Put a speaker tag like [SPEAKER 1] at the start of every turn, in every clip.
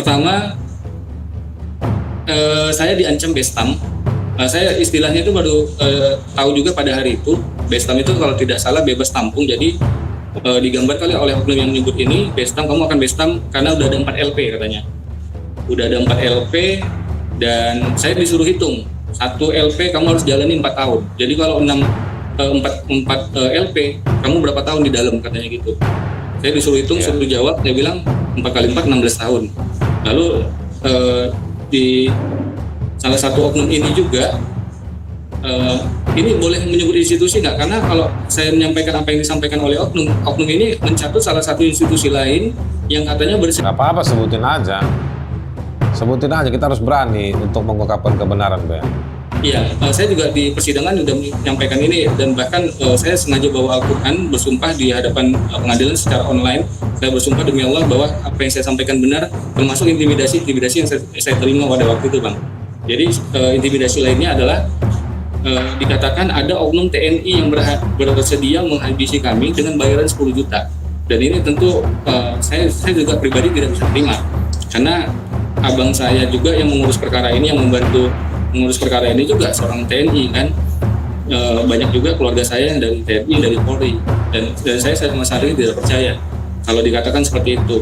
[SPEAKER 1] Pertama, saya diancam Bestam. Saya istilahnya itu baru tahu juga pada hari itu. Bestam itu kalau tidak salah bebas tampung. Jadi digambar kali oleh oknum yang menyebut ini, Bestam, kamu akan Bestam karena udah ada 4 LP katanya. Udah ada 4 LP dan saya disuruh hitung. Satu LP kamu harus jalani 4 tahun. Jadi kalau 4 LP, kamu berapa tahun di dalam katanya gitu. Saya disuruh hitung, suruh jawab, dia bilang 4 kali 4 16 tahun. Lalu di salah satu oknum ini juga ini boleh menyebut institusi nggak? Karena kalau saya menyampaikan apa yang disampaikan oleh oknum ini mencatut salah satu institusi lain yang katanya
[SPEAKER 2] Nggak apa-apa, sebutin aja. Sebutin aja, kita harus berani untuk mengungkapkan kebenaran, Bang.
[SPEAKER 1] Iya, saya juga di persidangan sudah menyampaikan ini dan bahkan saya sengaja bawa Al-Quran bersumpah di hadapan pengadilan secara online. Saya bersumpah demi Allah bahwa apa yang saya sampaikan benar, termasuk intimidasi yang saya terima pada waktu itu, Bang. Jadi intimidasi lainnya adalah dikatakan ada oknum TNI yang bersedia menghabisi kami dengan bayaran 10 juta. Dan ini tentu saya juga pribadi tidak bisa terima karena abang saya juga yang mengurus perkara ini, yang membantu mengurus perkara ini juga seorang TNI kan. Banyak juga keluarga saya yang dari TNI, dari Polri, dan saya sama sekali tidak percaya kalau dikatakan seperti itu.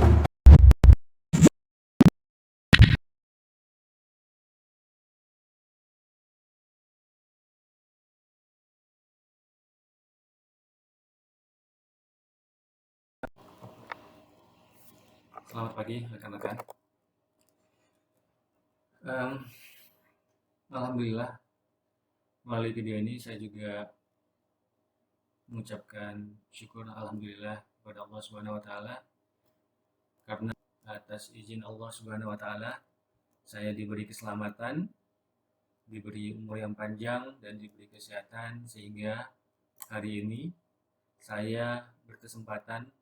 [SPEAKER 1] Selamat pagi rekan-rekan. Alhamdulillah, melalui video ini saya juga mengucapkan syukur alhamdulillah kepada Allah Subhanahu wa taala karena atas izin Allah Subhanahu wa taala saya diberi keselamatan, diberi umur yang panjang dan diberi kesehatan sehingga hari ini saya berkesempatan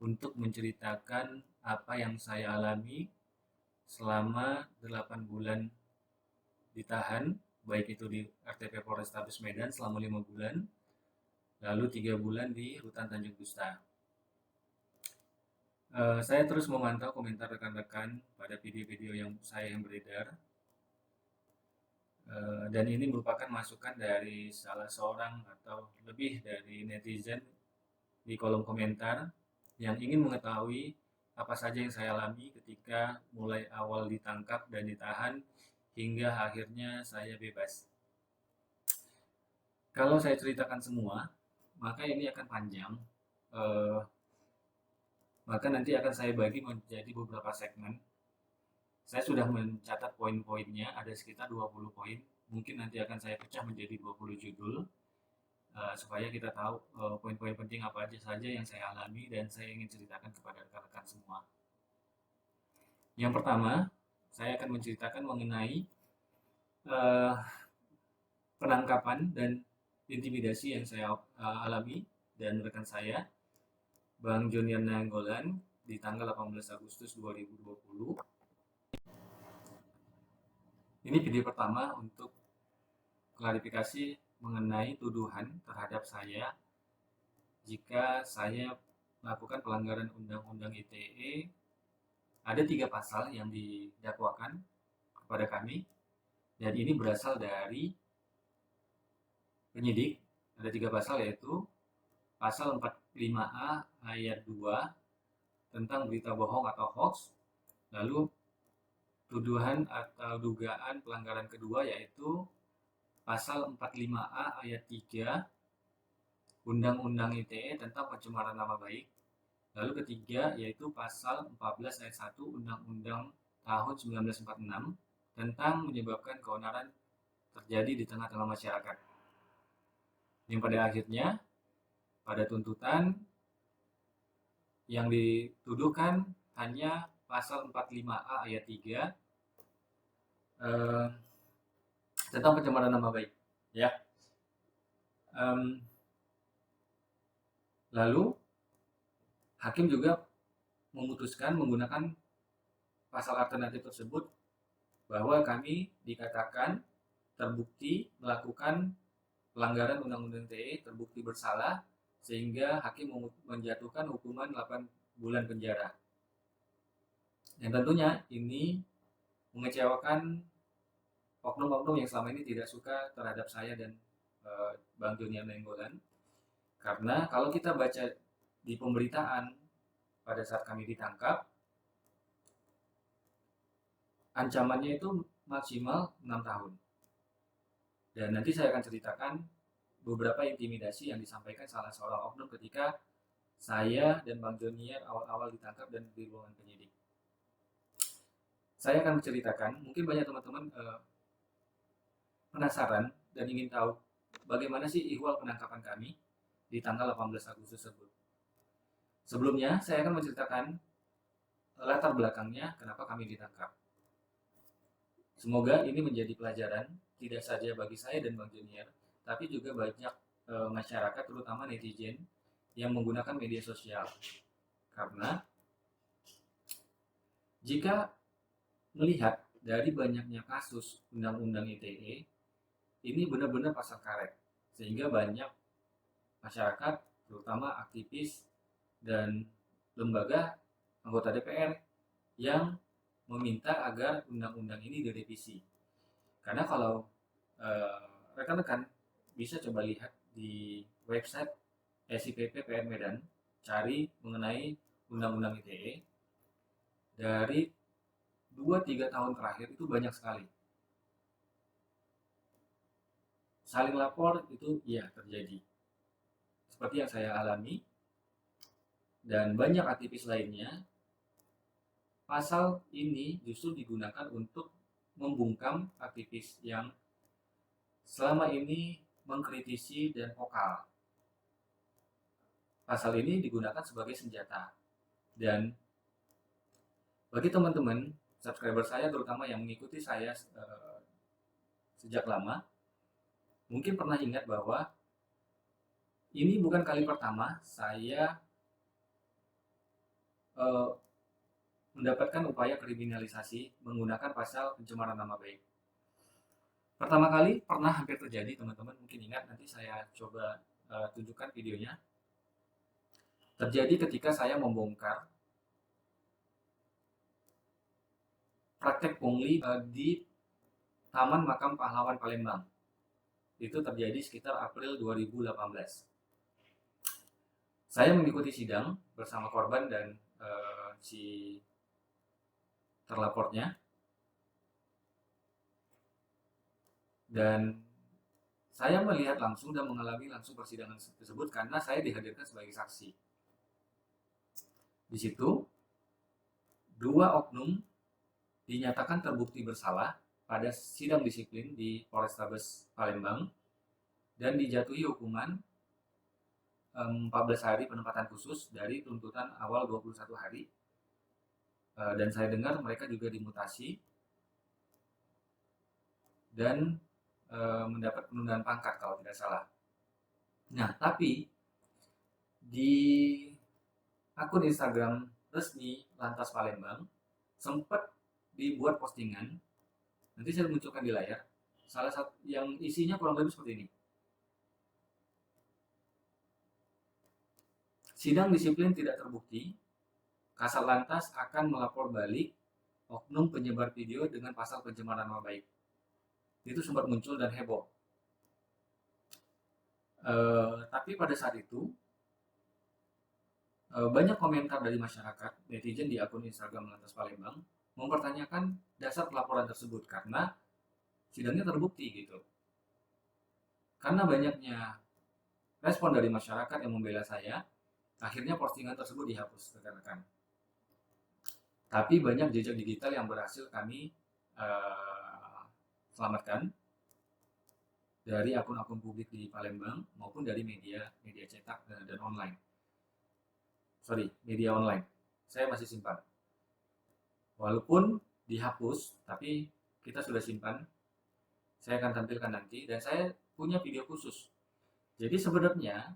[SPEAKER 1] untuk menceritakan apa yang saya alami selama 8 bulan ditahan, baik itu di RTP Polrestabes Medan selama 5 bulan, lalu 3 bulan di Rutan Tanjung Gusta. Saya terus memantau komentar rekan-rekan pada video-video yang beredar, dan ini merupakan masukan dari salah seorang atau lebih dari netizen di kolom komentar yang ingin mengetahui apa saja yang saya alami ketika mulai awal ditangkap dan ditahan hingga akhirnya saya bebas. Kalau saya ceritakan semua, maka ini akan panjang. Maka nanti akan saya bagi menjadi beberapa segmen. Saya sudah mencatat poin-poinnya, ada sekitar 20 poin. Mungkin nanti akan saya pecah menjadi 20 judul, supaya kita tahu poin-poin penting apa aja saja yang saya alami dan saya ingin ceritakan kepada rekan-rekan semua. Yang pertama, saya akan menceritakan mengenai penangkapan dan intimidasi yang saya alami dan rekan saya, Bang Jonian Nainggolan, di tanggal 18 Agustus 2020. Ini video pertama untuk klarifikasi mengenai tuduhan terhadap saya jika saya melakukan pelanggaran Undang-Undang ITE. Ada 3 pasal yang didakwakan kepada kami, dan ini berasal dari penyidik. Ada 3 pasal, yaitu pasal 45A ayat 2 tentang berita bohong atau hoax, lalu tuduhan atau dugaan pelanggaran kedua yaitu pasal 45A ayat 3 Undang-Undang ITE tentang pencemaran nama baik. Lalu ketiga yaitu pasal 14 ayat 1 Undang-Undang tahun 1946 tentang menyebabkan keonaran terjadi di tengah-tengah masyarakat. Yang pada akhirnya, pada tuntutan yang dituduhkan hanya pasal 45A ayat 3 tentang pencemaran nama baik. Ya. Lalu hakim juga memutuskan menggunakan pasal alternatif tersebut bahwa kami dikatakan terbukti melakukan pelanggaran Undang-Undang ITE, terbukti bersalah, sehingga hakim menjatuhkan hukuman 8 bulan penjara.
[SPEAKER 3] yang tentunya ini mengecewakan oknum-oknum yang selama ini tidak suka terhadap saya dan Bang Junior Nainggolan. Karena kalau kita baca di pemberitaan pada saat kami ditangkap, ancamannya itu maksimal 6 tahun. Dan nanti saya akan ceritakan beberapa intimidasi yang disampaikan salah seorang oknum ketika saya dan Bang Junior awal-awal ditangkap dan di ruangan penyidik. Saya akan menceritakan, mungkin banyak teman-teman penasaran dan ingin tahu bagaimana sih ihwal penangkapan kami di tanggal 18 Agustus tersebut. Sebelumnya, saya akan menceritakan latar belakangnya kenapa kami ditangkap. Semoga ini menjadi pelajaran tidak saja bagi saya dan Bang Junior, tapi juga banyak masyarakat, terutama netizen yang menggunakan media sosial. Karena jika melihat dari banyaknya kasus Undang-Undang ITE, ini benar-benar pasal karet, sehingga banyak masyarakat, terutama aktivis dan lembaga anggota DPR yang meminta agar undang-undang ini direvisi. Karena kalau rekan-rekan bisa coba lihat di website SIPP PR Medan, cari mengenai Undang-Undang ITE, dari 2-3 tahun terakhir itu banyak sekali. Saling lapor itu iya terjadi. Seperti yang saya alami, dan banyak aktivis lainnya, pasal ini justru digunakan untuk membungkam aktivis yang selama ini mengkritisi dan vokal. Pasal ini digunakan sebagai senjata. Dan bagi teman-teman subscriber saya, terutama yang mengikuti saya sejak lama, mungkin pernah ingat bahwa ini bukan kali pertama saya mendapatkan upaya kriminalisasi menggunakan pasal pencemaran nama baik. Pertama kali pernah hampir terjadi, teman-teman mungkin ingat, nanti saya coba tunjukkan videonya. Terjadi ketika saya membongkar praktek pungli di Taman Makam Pahlawan Palembang. Itu terjadi sekitar April 2018. Saya mengikuti sidang bersama korban dan si terlapornya, dan saya melihat langsung dan mengalami langsung persidangan tersebut karena saya dihadirkan sebagai saksi. Di situ, 2 oknum dinyatakan terbukti bersalah pada sidang disiplin di Polrestabes Palembang dan dijatuhi hukuman 14 hari penempatan khusus dari tuntutan awal 21 hari. Dan saya dengar mereka juga dimutasi dan mendapat penundaan pangkat kalau tidak salah. Nah, tapi di akun Instagram resmi Lantas Palembang sempat dibuat postingan, nanti saya munculkan di layar, salah satu yang isinya kurang lebih seperti ini. Sidang disiplin tidak terbukti, Kasat Lantas akan melapor balik oknum penyebar video dengan pasal pencemaran nama baik. Itu sempat muncul dan heboh. Tapi pada saat itu banyak komentar dari masyarakat netizen di akun Instagram Lantas Palembang mempertanyakan dasar pelaporan tersebut karena sidangnya terbukti gitu. Karena banyaknya respon dari masyarakat yang membela saya, akhirnya postingan tersebut dihapus, rekan-rekan. Tapi banyak jejak digital yang berhasil kami selamatkan dari akun-akun publik di Palembang maupun dari media cetak dan online. Media online. Saya masih simpan. Walaupun dihapus, tapi kita sudah simpan. Saya akan tampilkan nanti, dan saya punya video khusus. Jadi sebenarnya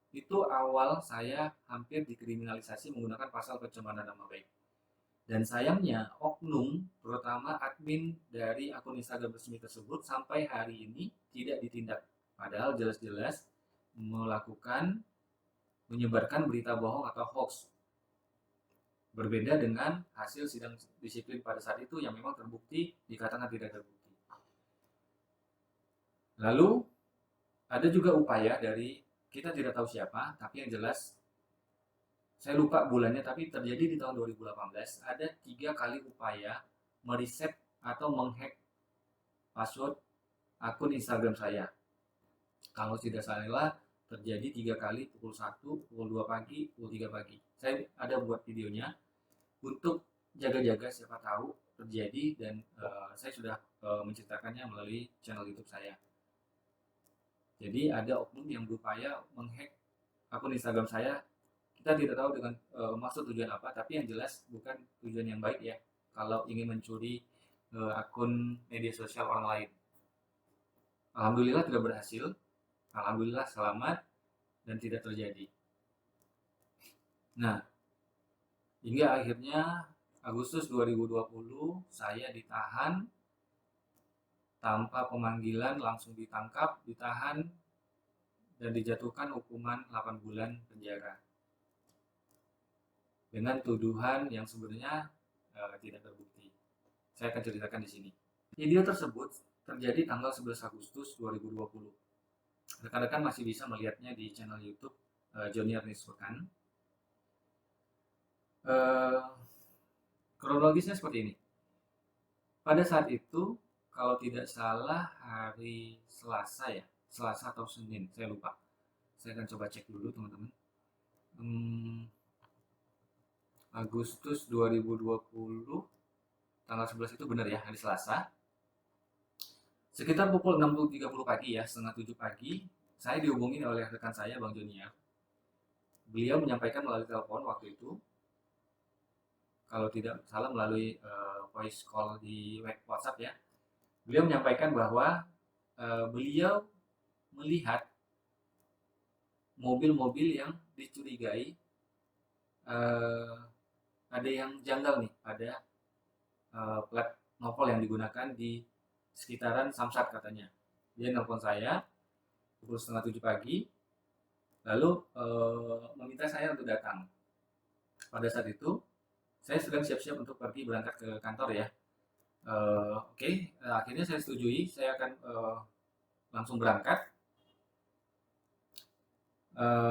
[SPEAKER 3] itu awal saya hampir dikriminalisasi menggunakan pasal pencemaran nama baik. Dan sayangnya oknum, terutama admin dari akun Instagram resmi tersebut sampai hari ini tidak ditindak. Padahal jelas-jelas menyebarkan berita bohong atau hoax. Berbeda dengan hasil sidang disiplin pada saat itu yang memang terbukti dikatakan tidak terbukti. Lalu ada juga upaya dari kita tidak tahu siapa, tapi yang jelas saya lupa bulannya, tapi terjadi di tahun 2018 ada 3 kali upaya mereset atau menghack password akun Instagram saya. Kalau tidak salah terjadi 3 kali, pukul 1, pukul 2 pagi, pukul 3 pagi. Saya ada buat videonya untuk jaga-jaga siapa tahu terjadi, dan saya sudah menceritakannya melalui channel YouTube saya. Jadi ada oknum yang berupaya menghack akun Instagram saya. Kita tidak tahu dengan maksud tujuan apa, tapi yang jelas bukan tujuan yang baik ya. Kalau ingin mencuri akun media sosial orang lain. Alhamdulillah tidak berhasil. Alhamdulillah selamat dan tidak terjadi. Nah, hingga akhirnya Agustus 2020 saya ditahan tanpa pemanggilan, langsung ditangkap, ditahan, dan dijatuhkan hukuman 8 bulan penjara. Dengan tuduhan yang sebenarnya tidak terbukti. Saya akan ceritakan di sini. Video tersebut terjadi tanggal 11 Agustus 2020. Rekan-rekan masih bisa melihatnya di channel YouTube Johnny Ernest Pekan. Kronologisnya seperti ini. Pada saat itu, kalau tidak salah hari Selasa ya, Selasa atau Senin, saya lupa. Saya akan coba cek dulu teman-teman. Agustus 2020, tanggal 11 itu benar ya, hari Selasa. Sekitar pukul 6.30 pagi ya, setengah 7 pagi, saya dihubungi oleh rekan saya, Bang Joniar. Beliau menyampaikan melalui telepon waktu itu, kalau tidak salah melalui voice call di WhatsApp ya. Beliau menyampaikan bahwa beliau melihat mobil-mobil yang dicurigai ada yang janggal nih pada plat nopol yang digunakan di sekitaran Samsat katanya. Dia nelpon saya pukul setengah 7 pagi, lalu meminta saya untuk datang. Pada saat itu saya sedang siap-siap untuk pergi berangkat ke kantor ya. Akhirnya saya setujui, saya akan langsung berangkat.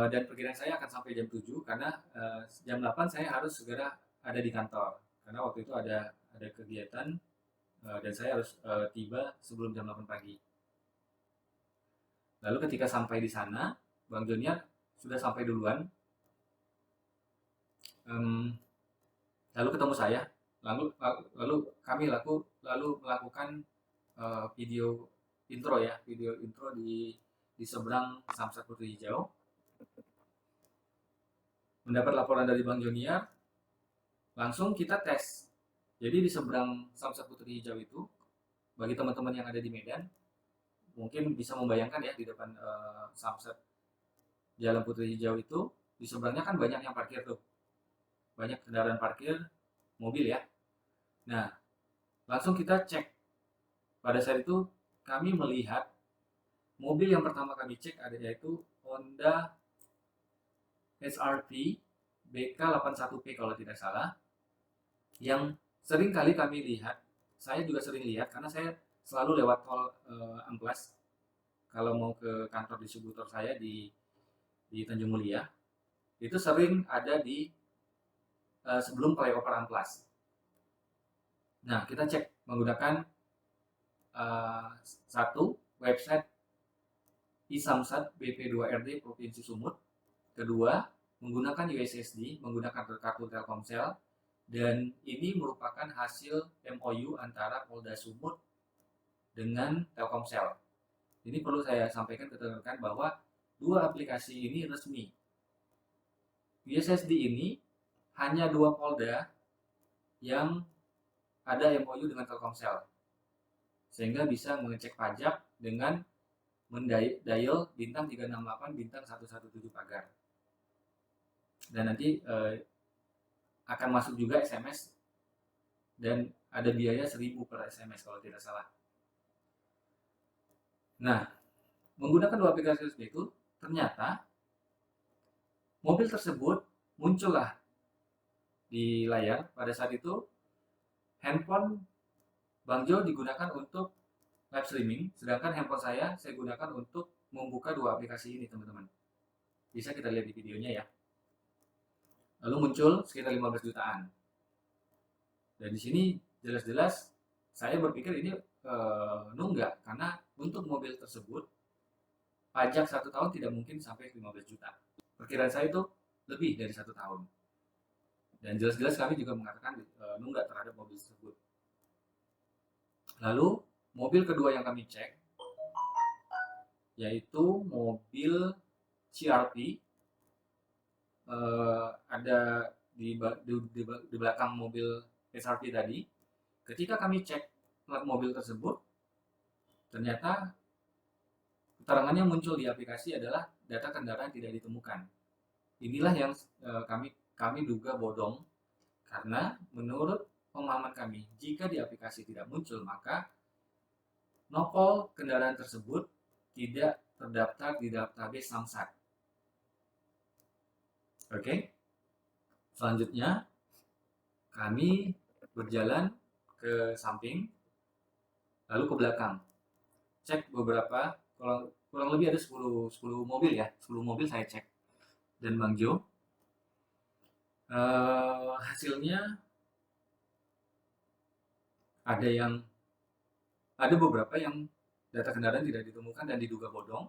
[SPEAKER 3] Dan perkiraan saya akan sampai jam 7 karena jam 8 saya harus segera ada di kantor karena waktu itu ada kegiatan dan saya harus tiba sebelum jam 8 pagi. Lalu ketika sampai di sana, Bang Joniar sudah sampai duluan. Lalu ketemu saya, lalu kami melakukan video intro di seberang Samsat Putri Hijau. Mendapat laporan dari Bang Joniar, langsung kita tes. Jadi di seberang Samsat Putri Hijau itu, bagi teman-teman yang ada di Medan, mungkin bisa membayangkan ya, di depan Samsat Jalan Putri Hijau itu, di seberangnya kan banyak yang parkir tuh. Banyak kendaraan parkir, mobil ya. Nah, langsung kita cek. Pada saat itu, kami melihat mobil yang pertama kami cek yaitu Honda SRT BK81P kalau tidak salah, yang sering kali kami lihat. Saya juga sering lihat karena saya selalu lewat tol Amplas kalau mau ke kantor distributor saya di Tanjung Mulia. Itu sering ada di sebelum flyover Amplas. Nah, kita cek menggunakan satu website iSamsat BP2RD Provinsi Sumut. Kedua, menggunakan USSD, menggunakan kartu Telkomsel, dan ini merupakan hasil MOU antara Polda Sumut dengan Telkomsel. Ini perlu saya sampaikan ke rekan-rekan bahwa dua aplikasi ini resmi. USSD ini hanya 2 Polda yang ada MOU dengan Telkomsel, sehingga bisa mengecek pajak dengan mendial bintang 368 bintang 117 pagar. Dan nanti akan masuk juga SMS dan ada biaya 1.000 per SMS kalau tidak salah. Nah, menggunakan dua aplikasi itu ternyata mobil tersebut muncullah di layar, pada saat itu handphone Bang Jo digunakan untuk live streaming, sedangkan handphone saya gunakan untuk membuka dua aplikasi ini, teman-teman. Bisa kita lihat di videonya ya. Lalu muncul sekitar 15 jutaan. Dan di sini jelas-jelas saya berpikir ini nunggak, karena untuk mobil tersebut pajak 1 tahun tidak mungkin sampai 15 juta. Perkiraan saya itu lebih dari 1 tahun. Dan jelas-jelas kami juga mengatakan nunggak terhadap mobil tersebut. Lalu mobil kedua yang kami cek yaitu mobil CRV, ada di belakang mobil SRV tadi. Ketika kami cek plat mobil tersebut, ternyata keterangannya muncul di aplikasi adalah data kendaraan tidak ditemukan. Inilah yang kami duga bodong, karena menurut pemahaman kami, jika di aplikasi tidak muncul, maka nopol kendaraan tersebut tidak terdaftar di database Samsat. Oke. Selanjutnya, kami berjalan ke samping, lalu ke belakang. Cek beberapa, kurang lebih ada 10 mobil ya, 10 mobil saya cek. Dan Bang Jo, hasilnya ada beberapa yang data kendaraan tidak ditemukan dan diduga bodong.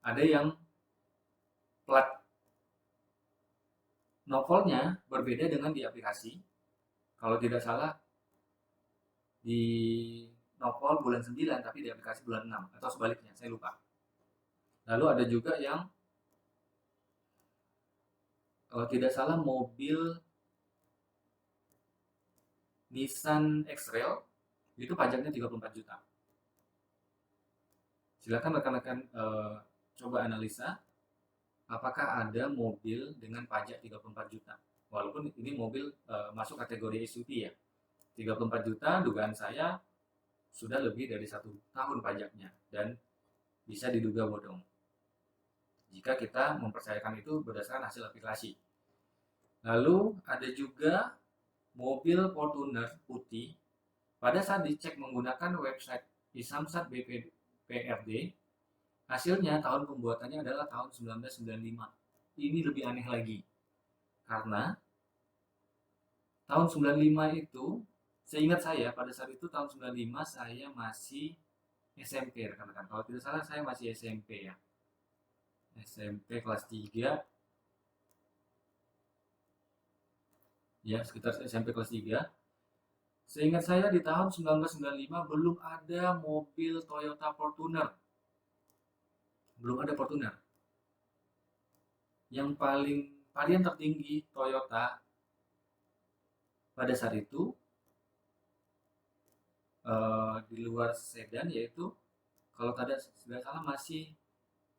[SPEAKER 3] Ada yang plat nopolnya berbeda dengan di aplikasi. Kalau tidak salah di nopol bulan 9 tapi di aplikasi bulan 6 atau sebaliknya, saya lupa. Lalu ada juga yang kalau tidak salah mobil Nissan X-Trail itu pajaknya 34 juta. Silakan rekan-rekan coba analisa apakah ada mobil dengan pajak 34 juta. Walaupun ini mobil masuk kategori SUV ya. 34 juta dugaan saya sudah lebih dari 1 tahun pajaknya dan bisa diduga bodong jika kita mempercayakan itu berdasarkan hasil aplikasi. Lalu ada juga mobil Fortuner putih. Pada saat dicek menggunakan website Isamsat BPPRD, hasilnya tahun pembuatannya adalah tahun 1995. Ini lebih aneh lagi, karena tahun 95 itu, seingat saya pada saat itu tahun 95 saya masih SMP, rekan-rekan. Kalau tidak salah saya masih SMP ya. SMP kelas 3. Ya, sekitar SMP kelas 3. Seingat saya di tahun 1995 belum ada mobil Toyota Fortuner. Belum ada Fortuner. Yang varian tertinggi Toyota pada saat itu di luar sedan yaitu kalau tidak salah masih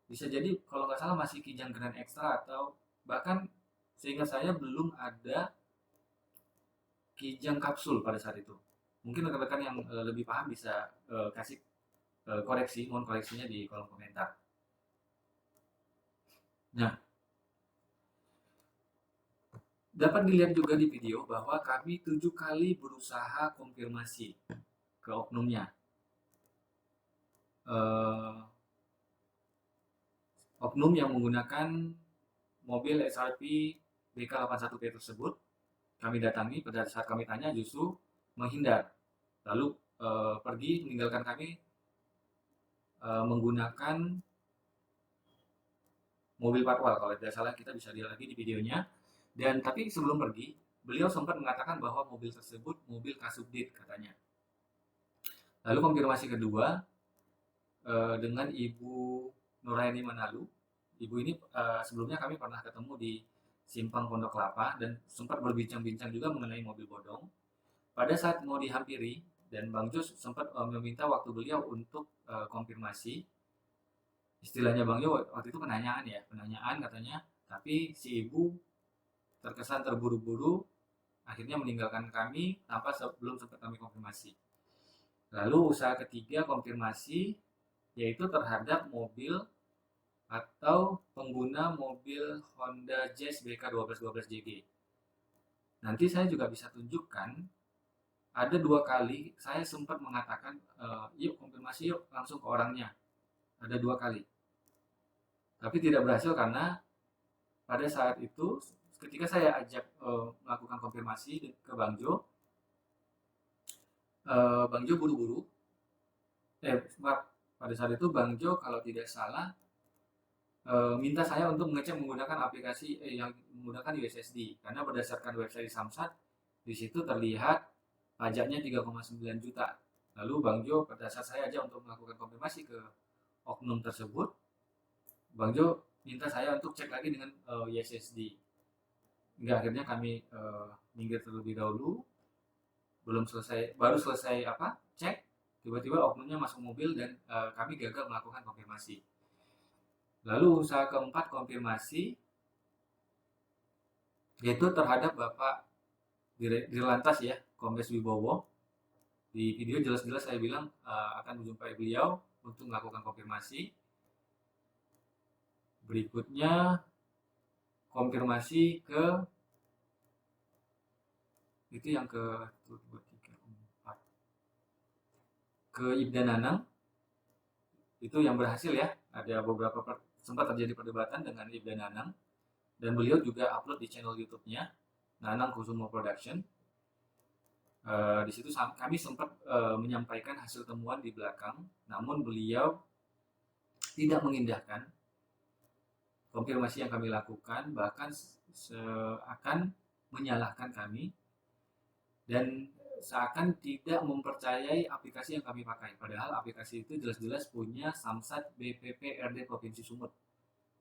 [SPEAKER 3] bisa jadi kalau nggak salah masih Kijang Grand Extra atau bahkan seingat saya belum ada Kijang Kapsul pada saat itu. Mungkin rekan-rekan yang lebih paham bisa kasih koreksi, mohon koreksinya di kolom komentar. Nah, dapat dilihat juga di video bahwa kami 7 kali berusaha konfirmasi ke oknumnya. Oknum yang menggunakan mobil SRP BK81P tersebut kami datangi. Pada saat kami tanya justru menghindar, lalu pergi meninggalkan kami menggunakan mobil patwal. Kalau tidak salah kita bisa lihat lagi di videonya. Dan tapi sebelum pergi beliau sempat mengatakan bahwa mobil tersebut mobil Kasubdit katanya. Lalu konfirmasi kedua dengan Ibu Nuraini Manalu. Ibu ini sebelumnya kami pernah ketemu di Simpang Pondok Kelapa dan sempat berbincang-bincang juga mengenai mobil bodong. Pada saat mau dihampiri dan Bang Jos sempat meminta waktu beliau untuk konfirmasi. Istilahnya Bang Jo waktu itu penanyaan katanya, tapi si ibu terkesan terburu-buru akhirnya meninggalkan kami tanpa sebelum sempat kami konfirmasi. Lalu usaha ketiga konfirmasi yaitu terhadap mobil atau pengguna mobil Honda Jazz BK1212JG. Nanti saya juga bisa tunjukkan ada 2 kali saya sempat mengatakan, yuk konfirmasi yuk langsung ke orangnya. Ada 2 kali. Tapi tidak berhasil karena pada saat itu ketika saya ajak melakukan konfirmasi ke Bang Jo, Bang Jo buru-buru. Maaf, pada saat itu Bang Jo kalau tidak salah minta saya untuk mengecek menggunakan aplikasi yang menggunakan USSD karena berdasarkan website Samsat di situ terlihat pajaknya 3,9 juta. Lalu Bang Jo pada saat saya ajak untuk melakukan konfirmasi ke oknum tersebut, Bang Jo minta saya untuk cek lagi dengan USSD. Hingga akhirnya kami minggir terlebih dahulu, baru selesai cek, tiba-tiba oknumnya masuk mobil dan kami gagal melakukan konfirmasi. Lalu usaha keempat konfirmasi yaitu terhadap Bapak Dirlantas ya, Kombes Wibowo. Di video jelas-jelas saya bilang akan menjumpai beliau untuk melakukan konfirmasi. Berikutnya konfirmasi ke itu yang ke 2, 3, 4 ke Ibda Nanang. Itu yang berhasil ya. Ada beberapa sempat terjadi perdebatan dengan Ibda Nanang dan beliau juga upload di channel YouTube-nya Nanang Kusumo Production. Di situ kami sempat menyampaikan hasil temuan di belakang, namun beliau tidak mengindahkan konfirmasi yang kami lakukan, bahkan seakan menyalahkan kami dan seakan tidak mempercayai aplikasi yang kami pakai. Padahal aplikasi itu jelas-jelas punya Samsat BPP RD Provinsi Sumut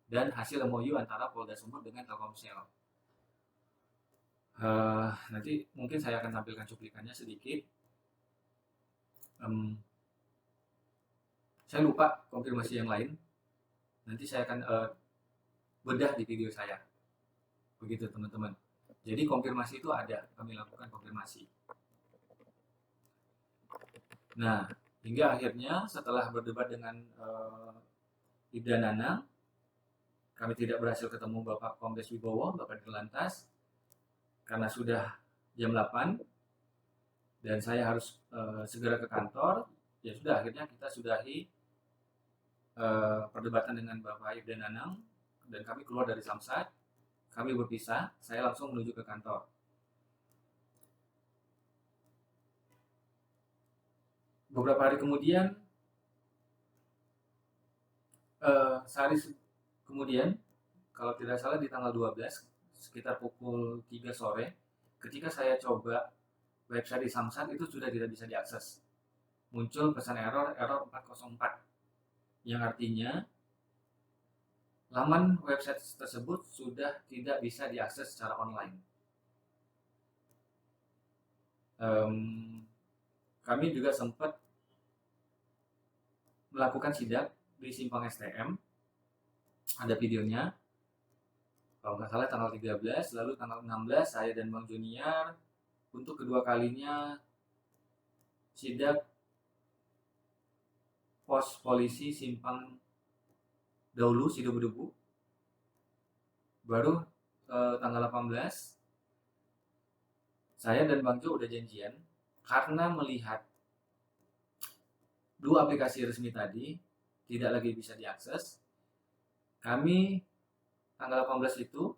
[SPEAKER 3] dan hasil MOU antara Polda Sumut dengan Telkomsel. Nanti mungkin saya akan tampilkan cuplikannya sedikit. Saya lupa konfirmasi yang lain. Nanti saya akan bedah di video saya. Begitu teman-teman. Jadi konfirmasi itu ada, kami lakukan konfirmasi. Nah, hingga akhirnya setelah berdebat dengan Ibda Nanang, kami tidak berhasil ketemu Bapak Kombes Wibowo, Bapak Dirlantas, karena sudah jam 8 dan saya harus segera ke kantor. Ya sudah, akhirnya kita sudahi perdebatan dengan Bapak Ibda Nanang dan kami keluar dari Samsat. Kami berpisah, saya langsung menuju ke kantor. Beberapa hari kemudian, sehari kemudian, kalau tidak salah di tanggal 12, sekitar pukul 3 sore, ketika saya coba website di Samsat itu sudah tidak bisa diakses. Muncul pesan error 404, yang artinya laman website tersebut sudah tidak bisa diakses secara online. Kami juga sempat melakukan sidak di Simpang STM. Ada videonya. Kalau nggak salah tanggal 13, lalu tanggal 16 saya dan Bang Junior untuk kedua kalinya sidak pos polisi Simpang Daulu Sidoberdebu. Baru tanggal 18 saya dan Bang Jo udah janjian karena melihat 2 aplikasi resmi tadi tidak lagi bisa diakses. Kami tanggal 18 itu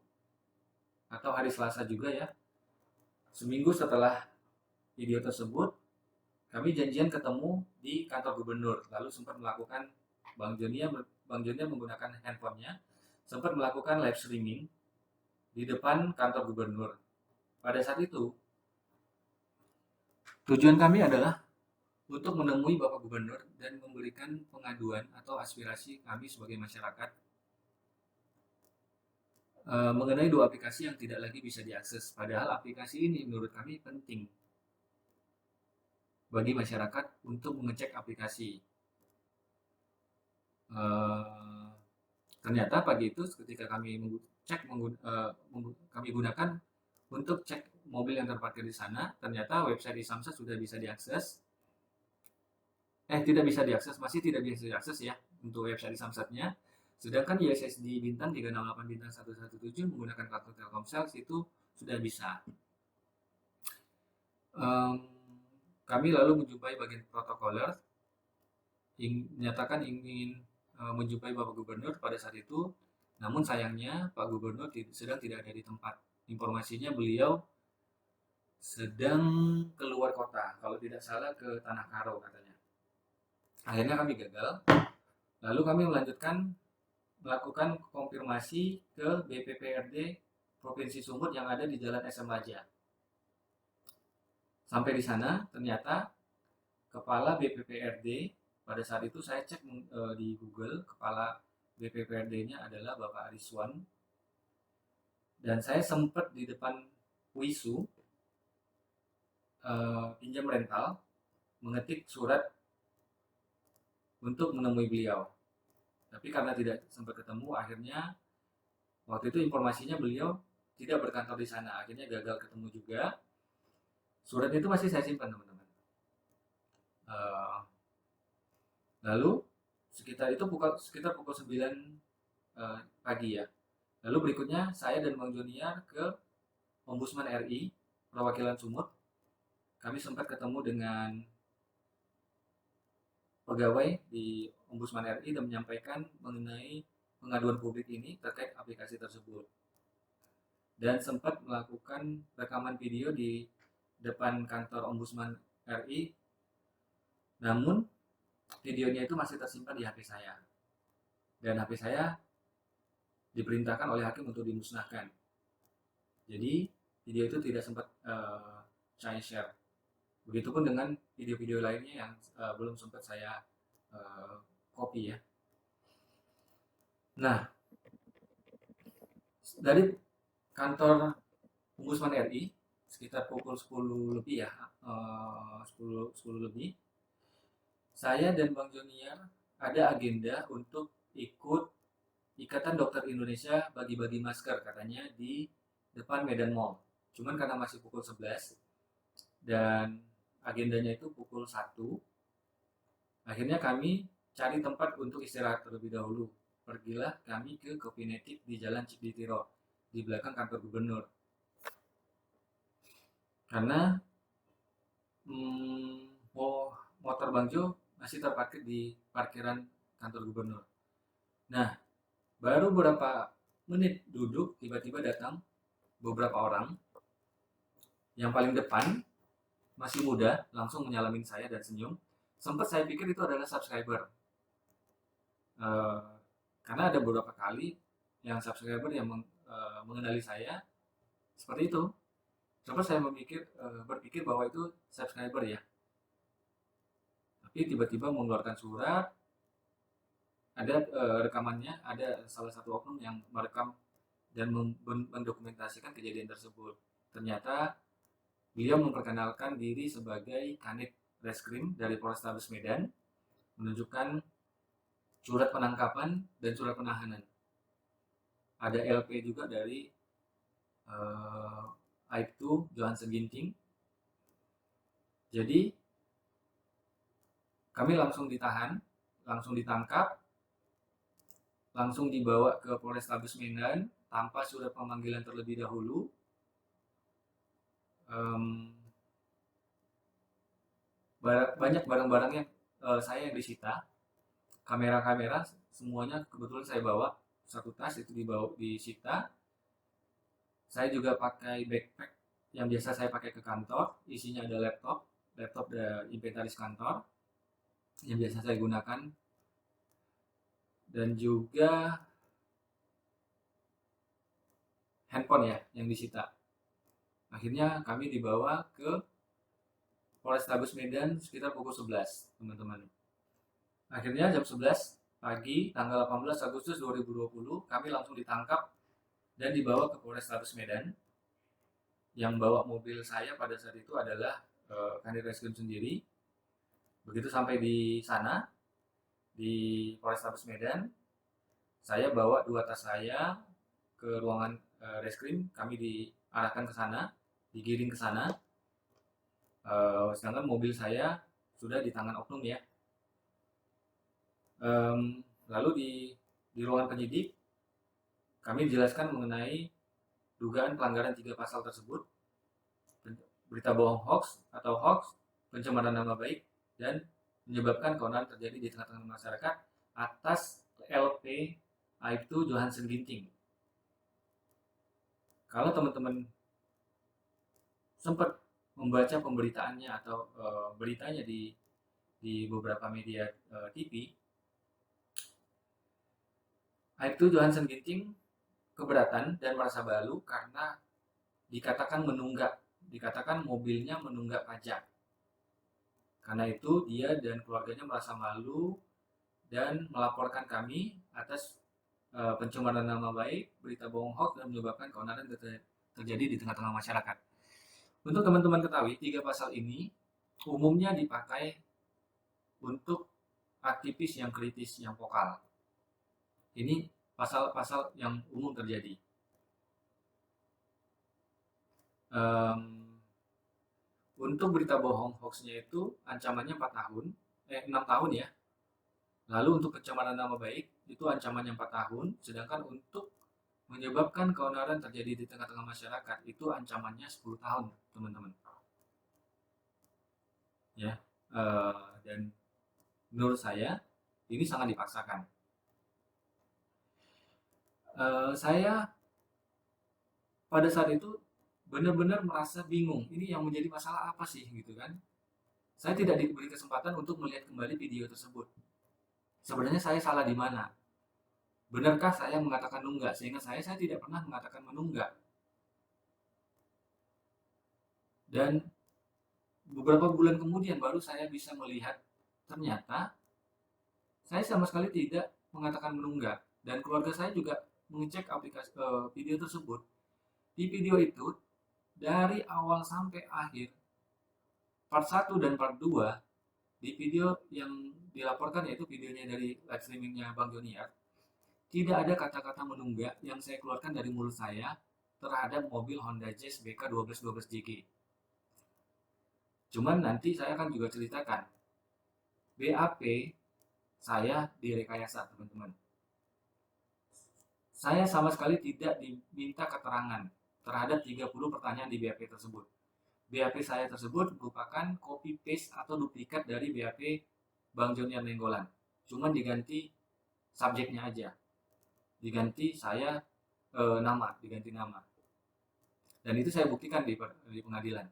[SPEAKER 3] atau hari Selasa juga ya, seminggu setelah video tersebut, kami janjian ketemu di kantor gubernur. Lalu sempat melakukan Bang Junior menggunakan handphonenya sempat melakukan live streaming di depan kantor gubernur. Pada saat itu tujuan kami adalah untuk menemui Bapak Gubernur dan memberikan pengaduan atau aspirasi kami sebagai masyarakat mengenai 2 aplikasi yang tidak lagi bisa diakses. Padahal aplikasi ini menurut kami penting bagi masyarakat untuk mengecek aplikasi. Ternyata pagi itu ketika kami kami gunakan untuk cek mobil yang terparkir di sana, ternyata website di Samsat sudah bisa diakses. Tidak bisa diakses, masih tidak bisa diakses ya untuk website di Samsatnya. Sedangkan USSD bintang 368 bintang 117 menggunakan kartu Telkomsel itu sudah bisa. Em, Kami lalu menjumpai bagian protokoler, menyatakan ingin menjumpai Bapak Gubernur pada saat itu, namun sayangnya Pak Gubernur sedang tidak ada di tempat. Informasinya beliau sedang keluar kota, kalau tidak salah ke Tanah Karo katanya. Akhirnya kami gagal, lalu kami melakukan konfirmasi ke BPPRD Provinsi Sumut yang ada di Jalan SM Raja. Sampai di sana, ternyata kepala BPPRD pada saat itu saya cek di Google, kepala BPPRD-nya adalah Bapak Ariswan, dan saya sempat di depan Wisu pinjam rental mengetik surat untuk menemui beliau. Tapi karena tidak sempat ketemu, akhirnya waktu itu informasinya beliau tidak berkantor di sana. Akhirnya gagal ketemu juga. Surat itu masih saya simpan, teman-teman. Lalu sekitar pukul 9 pagi ya. Lalu berikutnya saya dan Bang Joniar ke Ombudsman RI perwakilan Sumut. Kami sempat ketemu dengan pegawai di Ombudsman RI dan menyampaikan mengenai pengaduan publik ini terkait aplikasi tersebut. Dan sempat melakukan rekaman video di depan kantor Ombudsman RI. Namun videonya itu masih tersimpan di HP saya. Dan HP saya diperintahkan oleh hakim untuk dimusnahkan. Jadi video itu tidak sempat saya share. Begitupun dengan video-video lainnya yang belum sempat saya copy ya. Nah, dari kantor Ombudsman RI sekitar pukul 10 lebih ya, 10 lebih, saya dan Bang Joniar ada agenda untuk ikut Ikatan Dokter Indonesia bagi-bagi masker katanya di depan Medan Mall. Cuman karena masih pukul 11 dan agendanya itu pukul 1, akhirnya kami cari tempat untuk istirahat terlebih dahulu. Pergilah kami ke Kopi Native di Jalan Cikditiro, di belakang kantor gubernur. Karena motor Bang Jo masih terparkir di parkiran kantor gubernur. Nah, baru beberapa menit duduk, tiba-tiba datang beberapa orang. Yang paling depan masih muda, langsung menyalamin saya dan senyum. Sempat saya pikir itu adalah subscriber. Karena ada beberapa kali yang subscriber yang mengenali saya seperti itu. Sempat saya berpikir bahwa itu subscriber ya. Tapi tiba-tiba mengeluarkan surat, ada rekamannya, ada salah satu oknum yang merekam dan mendokumentasikan kejadian tersebut. Ternyata beliau memperkenalkan diri sebagai Kanit Reskrim dari Polrestabes Medan, menunjukkan surat penangkapan dan surat penahanan. Ada LP juga dari Aibtu Johansen Ginting. Jadi kami langsung ditahan, langsung ditangkap, langsung dibawa ke Polrestabes Medan tanpa surat pemanggilan terlebih dahulu. Banyak barang-barang yang saya yang disita, kamera-kamera semuanya kebetulan saya bawa, satu tas itu disita. Saya juga pakai backpack yang biasa saya pakai ke kantor, isinya ada laptop dan inventaris kantor yang biasa saya gunakan, dan juga handphone ya yang disita. Akhirnya kami dibawa ke Polrestabes Medan sekitar pukul 11, teman-teman. Akhirnya jam 11 pagi tanggal 18 Agustus 2020 kami langsung ditangkap dan dibawa ke Polrestabes Medan. Yang bawa mobil saya pada saat itu adalah Kanit Reskrim sendiri. Begitu sampai di sana, di Polrestabes Medan, saya bawa 2 tas saya ke ruangan reskrim. Kami diarahkan ke sana, digiring ke sana. Sedangkan mobil saya sudah di tangan oknum ya. Lalu di ruangan penyidik kami dijelaskan mengenai dugaan pelanggaran 3 pasal tersebut. berita bohong hoax atau hoax, pencemaran nama baik, dan menyebabkan keonaran terjadi di tengah-tengah masyarakat atas LP Aibtu Johansen Ginting. Kalau teman-teman sempat membaca pemberitaannya atau beritanya di beberapa media TV, Aibtu Johansen Ginting keberatan dan merasa malu karena dikatakan mobilnya menunggak pajak. Karena itu dia dan keluarganya merasa malu dan melaporkan kami atas pencemaran nama baik, berita bohong hoax, dan menyebabkan keonaran terjadi di tengah-tengah masyarakat. Untuk teman-teman ketahui, 3 pasal ini umumnya dipakai untuk aktivis yang kritis, yang vokal. Ini pasal-pasal yang umum terjadi. Untuk berita bohong hoaxnya itu ancamannya 6 tahun ya. Lalu untuk pencemaran nama baik itu ancamannya 4 tahun, sedangkan untuk menyebabkan keonaran terjadi di tengah-tengah masyarakat itu ancamannya 10 tahun, teman-teman. Ya, dan menurut saya ini sangat dipaksakan. Saya pada saat itu benar-benar merasa bingung, ini yang menjadi masalah apa sih gitu kan. Saya tidak diberi kesempatan untuk melihat kembali video tersebut. Sebenarnya saya salah di mana? Benarkah saya mengatakan nunggak? Sehingga saya tidak pernah mengatakan menunggak. Dan beberapa bulan kemudian baru saya bisa melihat ternyata saya sama sekali tidak mengatakan menunggak. Dan keluarga saya juga mengecek aplikasi video tersebut. Di video itu dari awal sampai akhir, part 1 dan part 2, di video yang dilaporkan yaitu videonya dari live streamingnya Bang Joniar, tidak ada kata-kata menunggak yang saya keluarkan dari mulut saya terhadap mobil Honda Jazz BK 1212 JG. Cuman nanti saya akan juga ceritakan BAP saya direkayasa, teman-teman. Saya sama sekali tidak diminta keterangan terhadap 30 pertanyaan di BAP tersebut. BAP saya tersebut merupakan copy paste atau duplikat dari BAP Bang Joniar Nainggolan. Cuman diganti subjeknya aja. Diganti saya diganti nama. Dan itu saya buktikan di pengadilan.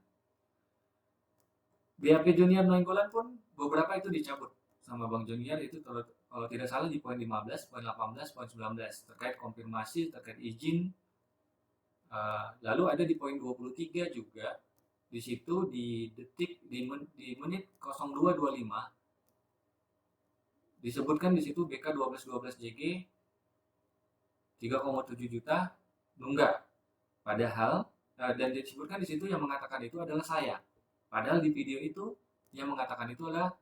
[SPEAKER 3] BAP Joniar Nainggolan pun beberapa itu dicabut sama Bang Joniar, itu kalau tidak salah di poin 15, poin 18, poin 19 terkait konfirmasi, terkait izin. Lalu ada di poin 23 juga, di situ di menit 02.25 disebutkan di situ BK 1212 JG 3,7 juta nunggak. Padahal dan disebutkan di situ yang mengatakan itu adalah saya. Padahal di video itu yang mengatakan itu adalah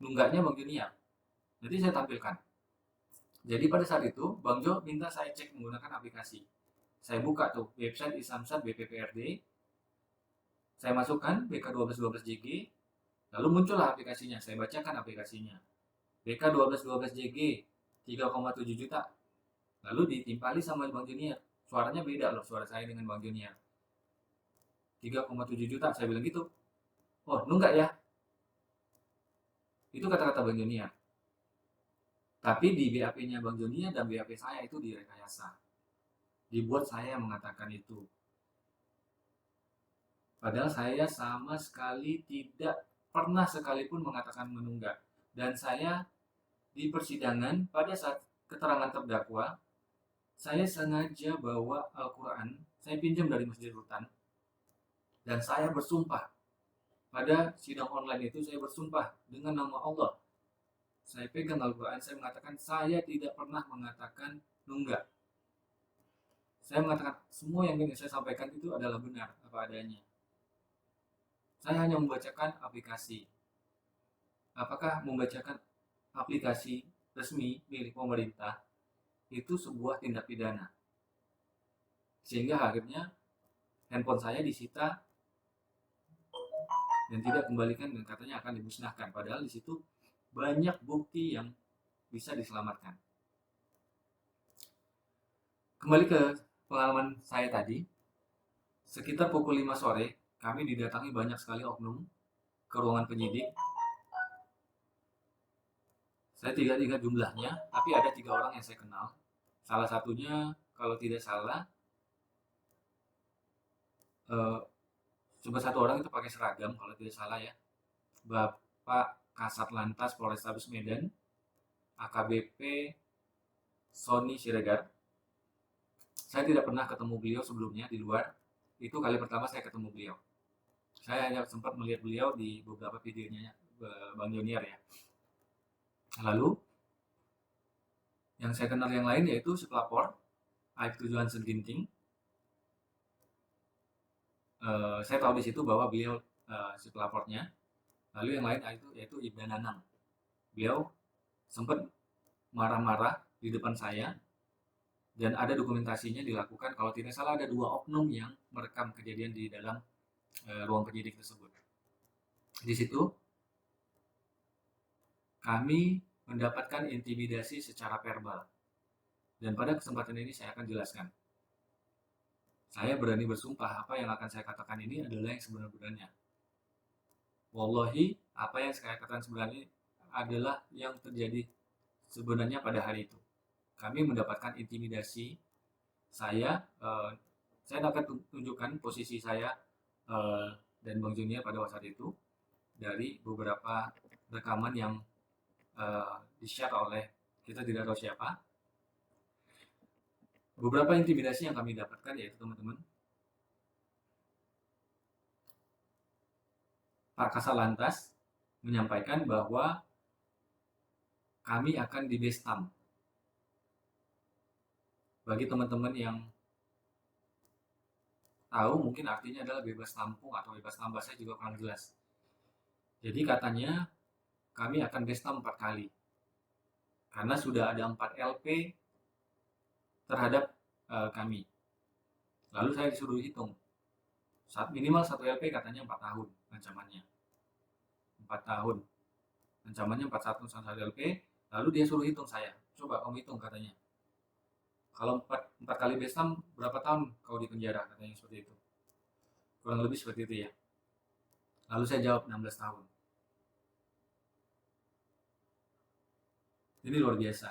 [SPEAKER 3] nunggaknya Bang Joniar. Nanti saya tampilkan. Jadi pada saat itu Bang Jo minta saya cek menggunakan aplikasi. Saya buka tuh website Isamsat BPPRD. Saya masukkan BK 1212 JG. Lalu muncullah aplikasinya. Saya bacakan aplikasinya. BK 1212 JG 3,7 juta. Lalu ditimpali sama Bang Joniar. Suaranya beda loh, suara saya dengan Bang Joniar. 3,7 juta, saya bilang gitu. Oh, nunggak ya? Itu kata-kata Bang Joniar. Tapi di BAP-nya Bang Joniar dan BAP saya itu direkayasa. Dibuat saya mengatakan itu. Padahal saya sama sekali tidak pernah sekalipun mengatakan menunggak. Dan saya di persidangan pada saat keterangan terdakwa, saya sengaja bawa Al-Quran, saya pinjam dari Masjid Rutan, dan saya bersumpah. Pada sidang online itu saya bersumpah dengan nama Allah. Saya pegang Al-Quran, saya mengatakan saya tidak pernah mengatakan nunggak. Saya mengatakan semua yang ingin saya sampaikan itu adalah benar apa adanya. Saya hanya membacakan aplikasi. Apakah membacakan aplikasi resmi milik pemerintah itu sebuah tindak pidana? Sehingga akhirnya handphone saya disita dan tidak kembalikan dan katanya akan dimusnahkan. Padahal di situ banyak bukti yang bisa diselamatkan. Kembali ke pengalaman saya tadi, sekitar pukul 5 sore kami didatangi banyak sekali oknum ke ruangan penyidik. Saya tidak ingat jumlahnya, tapi ada 3 orang yang saya kenal. Salah satunya, kalau tidak salah, eh, cuma 1 orang itu pakai seragam, kalau tidak salah ya. Bapak Kasat Lantas Polrestabes Medan, AKBP Sony Siregar. Saya tidak pernah ketemu beliau sebelumnya di luar. Itu kali pertama saya ketemu beliau. Saya hanya sempat melihat beliau di beberapa videonya Bang Jonier ya. Lalu yang saya kenal yang lain yaitu si pelapor Aibtu Johansen Ginting. Saya tahu di situ bahwa beliau si pelapornya. Lalu yang lain yaitu Ibda Nanang. Beliau sempat marah-marah di depan saya, dan ada dokumentasinya dilakukan, kalau tidak salah ada 2 oknum yang merekam kejadian di dalam ruang penyidik tersebut. Di situ kami mendapatkan intimidasi secara verbal, dan pada kesempatan ini saya akan jelaskan. Saya berani bersumpah apa yang akan saya katakan ini adalah yang sebenarnya. Wallahi, apa yang saya katakan sebenarnya adalah yang terjadi sebenarnya pada hari itu. Kami mendapatkan intimidasi. Saya dapat tunjukkan posisi saya dan Bang Junior pada saat itu dari beberapa rekaman yang di-share oleh kita tidak tahu siapa. Beberapa intimidasi yang kami dapatkan yaitu teman-teman, Pak Kasat Lantas menyampaikan bahwa kami akan di bestam. Bagi teman-teman yang tahu mungkin artinya adalah bebas tampung atau bebas tambah, saya juga kurang jelas. Jadi katanya kami akan bestam 4 kali. Karena sudah ada 4 LP terhadap kami. Lalu saya disuruh hitung. Minimal 1 LP katanya 4 tahun ancamannya. 4 tahun. Ancamannya 4 tahun 1 LP. Lalu dia suruh hitung saya. Coba kamu hitung katanya. Kalau 4 kali bestam berapa tahun kau di penjara, katanya seperti itu. Kurang lebih seperti itu ya. Lalu saya jawab 16 tahun. Ini luar biasa.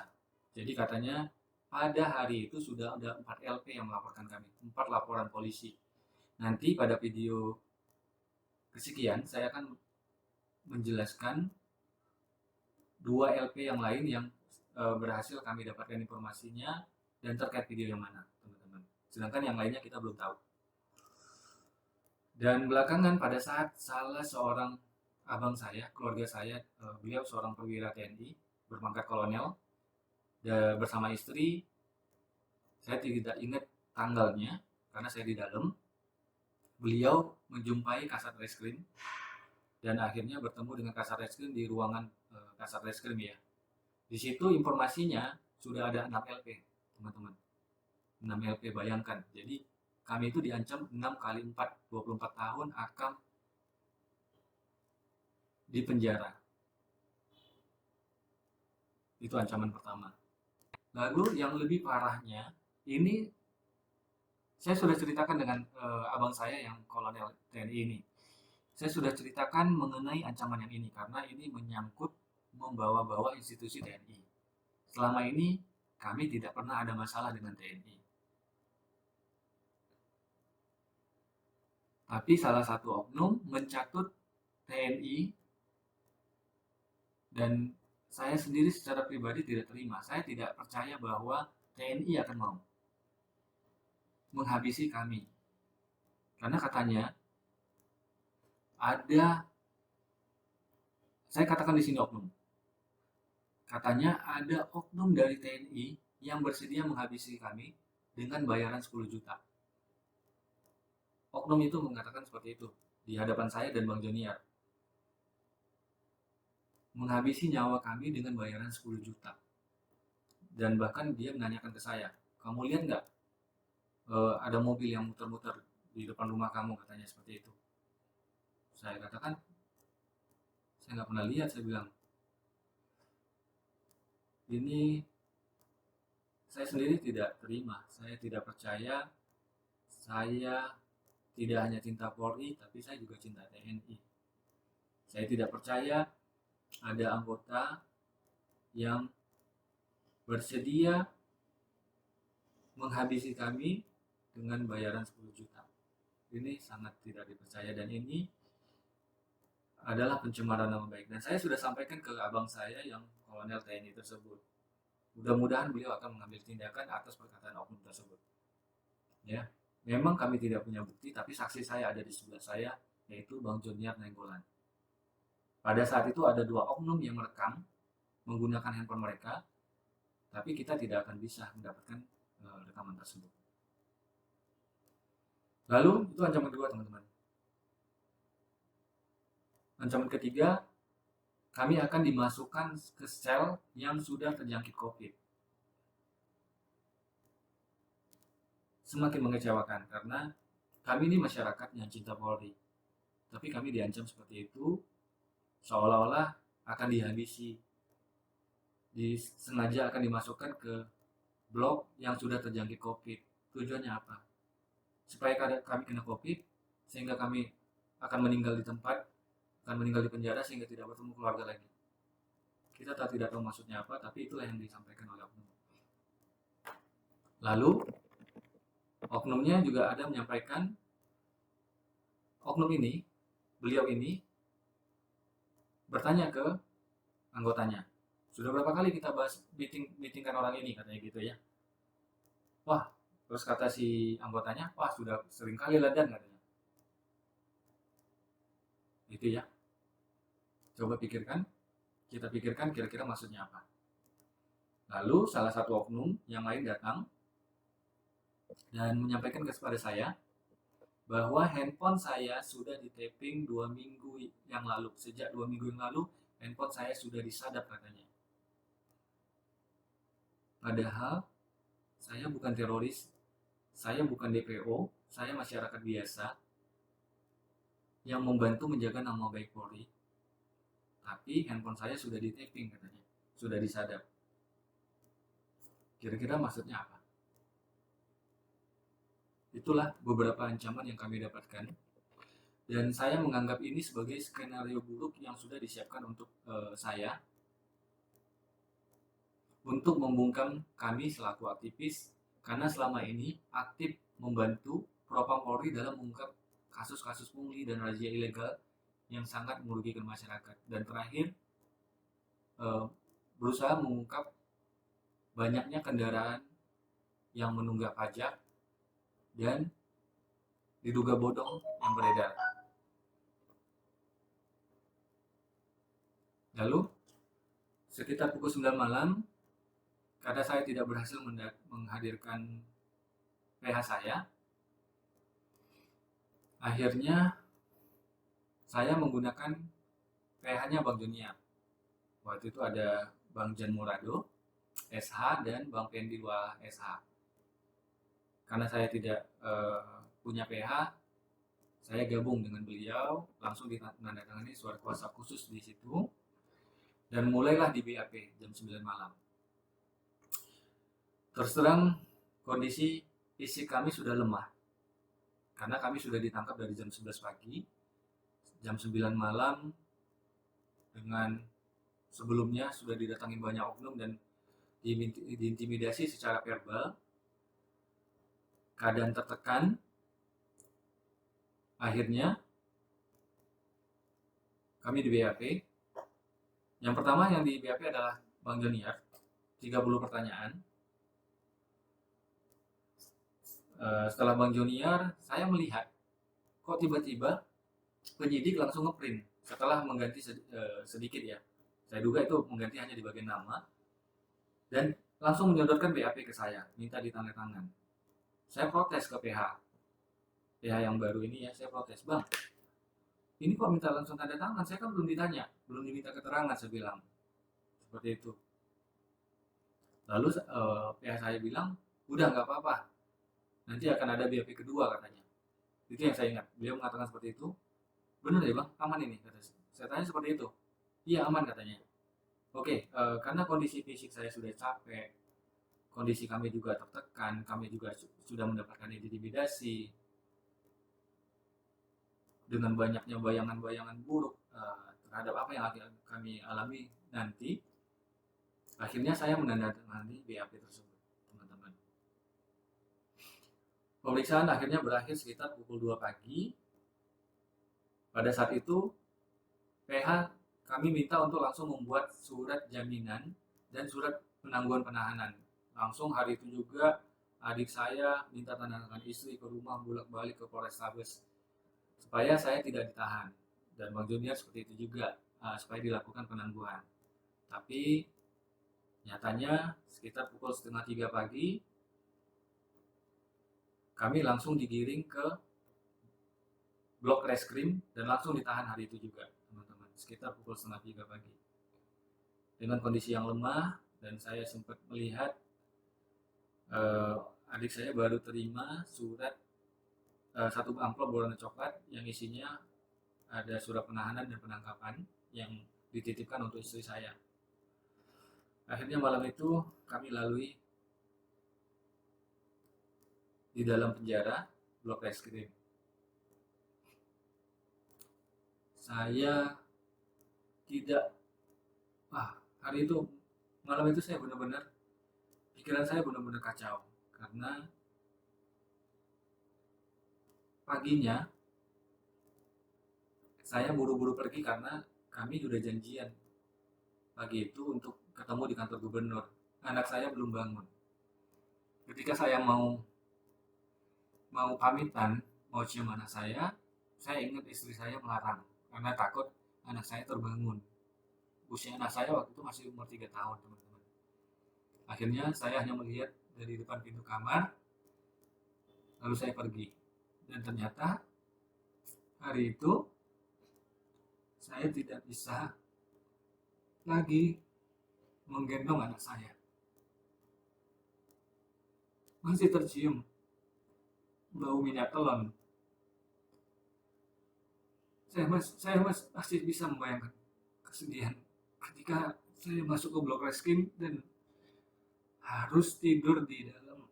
[SPEAKER 3] Jadi katanya pada hari itu sudah ada 4 LP yang melaporkan kami. 4 laporan polisi. Nanti pada video kesekian saya akan menjelaskan 2 LP yang lain yang berhasil kami dapatkan informasinya dan terkait video yang mana, teman-teman. Sedangkan yang lainnya kita belum tahu. Dan belakangan pada saat salah seorang abang saya, keluarga saya, beliau seorang perwira TNI berpangkat kolonel, bersama istri, saya tidak ingat tanggalnya karena saya di dalam. Beliau menjumpai Kasat Reskrim dan akhirnya bertemu dengan Kasat Reskrim di ruangan Kasat Reskrim ya. Di situ informasinya sudah ada 6 LP, teman-teman. 6 LP, bayangkan. Jadi kami itu diancam 6 kali 4, 24 tahun akan di penjara. Itu ancaman pertama. Lalu yang lebih parahnya, ini saya sudah ceritakan dengan abang saya yang kolonel TNI ini. Saya sudah ceritakan mengenai ancaman yang ini karena ini menyangkut membawa-bawa institusi TNI. Selama ini kami tidak pernah ada masalah dengan TNI. Tapi salah satu oknum mencatut TNI dan saya sendiri secara pribadi tidak terima. Saya tidak percaya bahwa TNI akan mau menghabisi kami. Karena katanya ada, saya katakan di sini oknum. Katanya ada oknum dari TNI yang bersedia menghabisi kami dengan bayaran 10 juta. Oknum itu mengatakan seperti itu di hadapan saya dan Bang Jonier. Menghabisi nyawa kami dengan bayaran 10 juta. Dan bahkan dia menanyakan ke saya, kamu lihat nggak ada mobil yang muter-muter di depan rumah kamu, katanya seperti itu. Saya katakan, saya nggak pernah lihat, saya bilang. Ini saya sendiri tidak terima, saya tidak percaya, saya tidak hanya cinta Polri, tapi saya juga cinta TNI. Saya tidak percaya ada anggota yang bersedia menghabisi kami dengan bayaran 10 juta. Ini sangat tidak dipercaya dan ini adalah pencemaran nama baik. Dan saya sudah sampaikan ke abang saya yang kolonel TNI tersebut. Mudah-mudahan beliau akan mengambil tindakan atas perkataan oknum tersebut. Ya, memang kami tidak punya bukti, tapi saksi saya ada di sebelah saya, yaitu Bang Joniar Nainggolan. Pada saat itu ada 2 oknum yang merekam menggunakan handphone mereka, tapi kita tidak akan bisa mendapatkan rekaman tersebut. Lalu itu ancaman kedua, teman-teman. Ancaman ketiga, kami akan dimasukkan ke sel yang sudah terjangkit COVID. Semakin mengecewakan karena kami ini masyarakat yang cinta Polri. Tapi kami diancam seperti itu, seolah-olah akan dihabisi. Sengaja akan dimasukkan ke blok yang sudah terjangkit COVID. Tujuannya apa? Supaya kami kena COVID, sehingga kami akan meninggal di tempat, akan meninggal di penjara sehingga tidak bertemu keluarga lagi. Kita tidak tahu maksudnya apa, tapi itulah yang disampaikan oleh oknum. Lalu, oknumnya juga ada menyampaikan, beliau ini bertanya ke anggotanya, sudah berapa kali kita bahas meetingkan orang ini, katanya gitu ya. Wah, terus kata si anggotanya, wah sudah sering kali ladan, katanya. Itu ya. Coba pikirkan, kita pikirkan kira-kira maksudnya apa. Lalu salah satu oknum yang lain datang dan menyampaikan kepada saya bahwa handphone saya sudah di-tapping 2 minggu yang lalu. Sejak 2 minggu yang lalu, handphone saya sudah disadap, katanya. Padahal saya bukan teroris, saya bukan DPO, saya masyarakat biasa yang membantu menjaga nama baik Polri. Tapi handphone saya sudah di-tapping, katanya, sudah disadap. Kira-kira maksudnya apa? Itulah beberapa ancaman yang kami dapatkan. Dan saya menganggap ini sebagai skenario buruk yang sudah disiapkan untuk saya untuk membungkam kami selaku aktivis, karena selama ini aktif membantu Propam Polri dalam mengungkap kasus-kasus pungli dan razia ilegal yang sangat merugikan masyarakat. Dan terakhir, berusaha mengungkap banyaknya kendaraan yang menunggak pajak dan diduga bodong yang beredar. Lalu, sekitar pukul 9 malam, karena saya tidak berhasil menghadirkan PH saya, akhirnya saya menggunakan PH-nya Bang Joniar. Waktu itu ada Bang Jan Murado, SH, dan Bang Pendi Dua SH. Karena saya tidak punya PH, saya gabung dengan beliau, langsung ditandatangani surat kuasa khusus di situ, dan mulailah di BAP jam 9 malam. Terus terang, kondisi fisik kami sudah lemah, karena kami sudah ditangkap dari jam 11 pagi, jam 9 malam, dengan sebelumnya sudah didatangi banyak oknum dan diintimidasi secara verbal, keadaan tertekan. Akhirnya kami di BAP. Yang pertama yang di BAP adalah Bang Joniar, 30 pertanyaan. Setelah Bang Joniar, saya melihat kok tiba-tiba penyidik langsung ngeprint setelah mengganti sedikit ya. Saya duga itu mengganti hanya di bagian nama, dan langsung menyodorkan BAP ke saya, minta ditandatangan. Saya protes ke PH yang baru ini ya, saya protes, Bang, ini kok minta langsung tanda tangan, saya kan belum ditanya, belum diminta keterangan, saya bilang seperti itu. Lalu PH saya bilang, udah nggak apa-apa, nanti akan ada BAP kedua, katanya. Itu yang saya ingat, beliau mengatakan seperti itu. Benar ya Bang, aman ini, kata saya tanya seperti itu. Iya aman, katanya. Oke, karena kondisi fisik saya sudah capek, kondisi kami juga tertekan, kami juga sudah mendapatkan intimidasi, dengan banyaknya bayangan-bayangan buruk terhadap apa yang akan kami alami nanti, akhirnya saya menandatangani BAP tersebut, teman-teman. Pemeriksaan akhirnya berakhir sekitar pukul 2 pagi. Pada saat itu, PH kami minta untuk langsung membuat surat jaminan dan surat penangguhan penahanan. Langsung hari itu juga adik saya minta tanda tangan istri ke rumah, bolak-balik ke Polrestabes supaya saya tidak ditahan. Dan Bang Junior seperti itu juga, supaya dilakukan penangguhan. Tapi nyatanya sekitar pukul setengah 3 pagi kami langsung digiring ke blok reskrim dan langsung ditahan hari itu juga, teman-teman, sekitar pukul setengah 3 pagi dengan kondisi yang lemah. Dan saya sempat melihat adik saya baru terima surat satu amplop berwarna coklat yang isinya ada surat penahanan dan penangkapan yang dititipkan untuk istri saya. Akhirnya malam itu kami lalui di dalam penjara blok reskrim. Saya tidak, hari itu, malam itu saya benar-benar, pikiran saya benar-benar kacau. Karena paginya saya buru-buru pergi karena kami sudah janjian pagi itu untuk ketemu di kantor gubernur. Anak saya belum bangun. Ketika saya mau pamitan, mau cium anak saya ingat istri saya melarang karena takut anak saya terbangun. Usia anak saya waktu itu masih umur 3 tahun, teman-teman. Akhirnya saya hanya melihat dari depan pintu kamar, lalu saya pergi. Dan ternyata hari itu saya tidak bisa lagi menggendong anak saya. Masih tercium bau minyak telon. Saya masih bisa membayangkan kesedihan ketika saya masuk ke blok reskrim dan harus tidur di dalam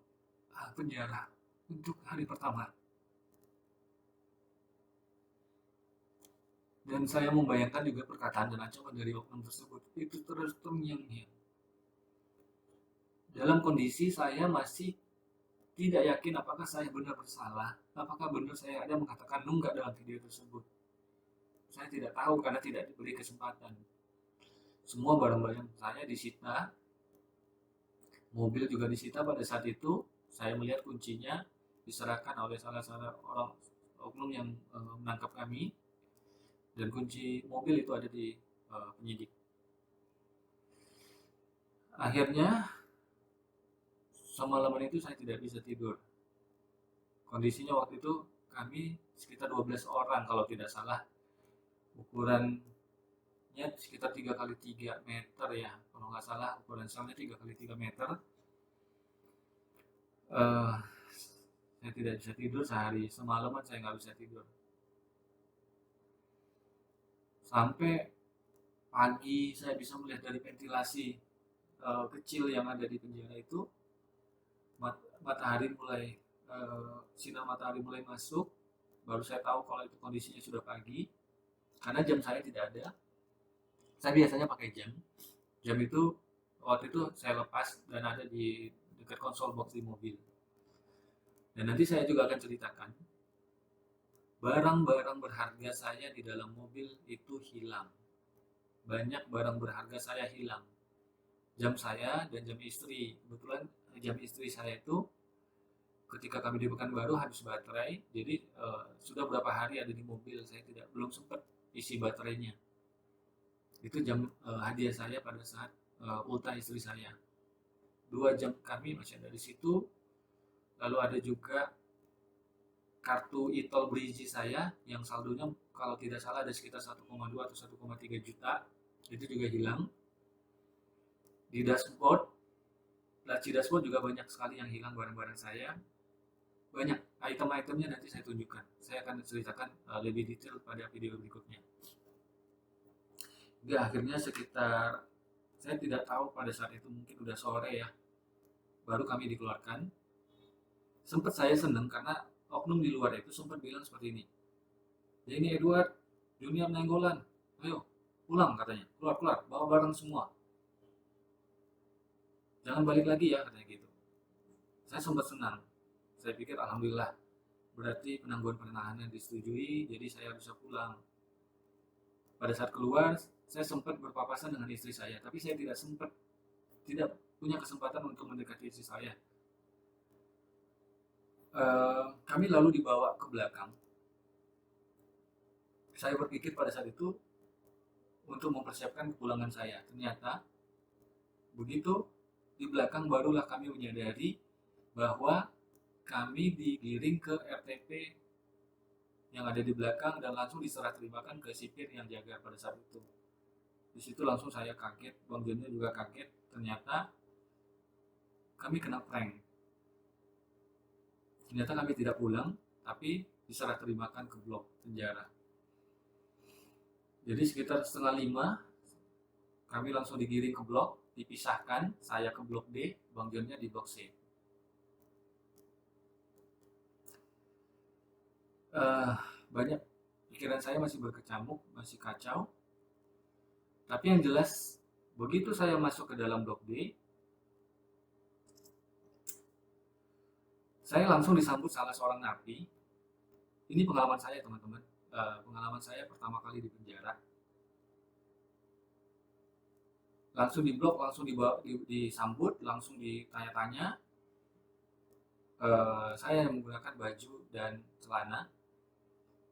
[SPEAKER 3] penjara untuk hari pertama. Dan saya membayangkan juga perkataan dan ancaman dari oknum tersebut itu terus terngiang-ngiang. Dalam kondisi saya masih tidak yakin apakah saya benar bersalah, apakah benar saya ada mengatakan nunggak dalam video tersebut. Saya tidak tahu karena tidak diberi kesempatan. Semua barang-barang saya disita, mobil juga disita pada saat itu. Saya melihat kuncinya diserahkan oleh salah orang oknum yang menangkap kami. Dan kunci mobil itu ada di penyidik. Akhirnya semalaman itu saya tidak bisa tidur. Kondisinya waktu itu kami sekitar 12 orang kalau tidak salah. Ukurannya sekitar 3x3 meter ya. Kalau nggak salah ukuran selnya 3x3 meter. Saya tidak bisa tidur sehari. Semalaman saya nggak bisa tidur. Sampai pagi saya bisa melihat dari ventilasi kecil yang ada di penjara itu, matahari mulai sinar matahari mulai masuk. Baru saya tahu kalau itu kondisinya sudah pagi karena jam saya tidak ada. Saya biasanya pakai jam itu waktu itu saya lepas dan ada di dekat konsol box di mobil. Dan nanti saya juga akan ceritakan barang-barang berharga saya di dalam mobil itu hilang. Banyak barang berharga saya hilang. Jam saya dan jam istri. Kebetulan jam istri saya itu ketika kami di Pekanbaru habis baterai. Jadi sudah berapa hari ada di mobil. Saya belum sempat isi baterainya. Itu jam hadiah saya pada saat ultah istri saya. 2 jam kami masih ada di situ. Lalu ada juga kartu e-tol Brigi saya yang saldonya kalau tidak salah ada sekitar 1,2 atau 1,3 juta. Itu juga hilang. Di dashboard, laci dashboard juga banyak sekali yang hilang barang-barang saya. Banyak item-itemnya nanti saya tunjukkan. Saya akan ceritakan lebih detail pada video berikutnya. Hingga akhirnya sekitar, saya tidak tahu pada saat itu mungkin udah sore ya, baru kami dikeluarkan. Sempat saya senang karena oknum di luar itu sempat bilang seperti ini, Ya ini Edward, Junior Nenggolan, ayo pulang katanya, keluar, bawa barang semua. Jangan balik lagi ya katanya gitu. Saya sempat senang. Saya pikir alhamdulillah, berarti penangguhan penahanan disetujui, jadi saya bisa pulang. Pada saat keluar, saya sempat berpapasan dengan istri saya, tapi saya tidak punya kesempatan untuk mendekati istri saya. Kami lalu dibawa ke belakang. Saya berpikir pada saat itu untuk mempersiapkan kepulangan saya. Ternyata begitu di belakang barulah kami menyadari bahwa kami digiring ke RTP yang ada di belakang dan langsung diserah terimakan ke sipir yang jaga pada saat itu. Di situ langsung saya kaget, Bang Jonnya juga kaget. Ternyata kami kena prank. Ternyata kami tidak pulang, tapi diserah terimakan ke blok penjara. Jadi sekitar 4:30 kami langsung digiring ke blok, dipisahkan, saya ke blok D, Bang Jonnya di blok C. Banyak pikiran saya masih berkecamuk, masih kacau. Tapi yang jelas, begitu saya masuk ke dalam blok D, saya langsung disambut salah seorang napi. Ini pengalaman saya teman-teman. Pengalaman saya pertama kali di penjara. Langsung di blok, langsung disambut, langsung ditanya-tanya. Saya yang menggunakan baju dan celana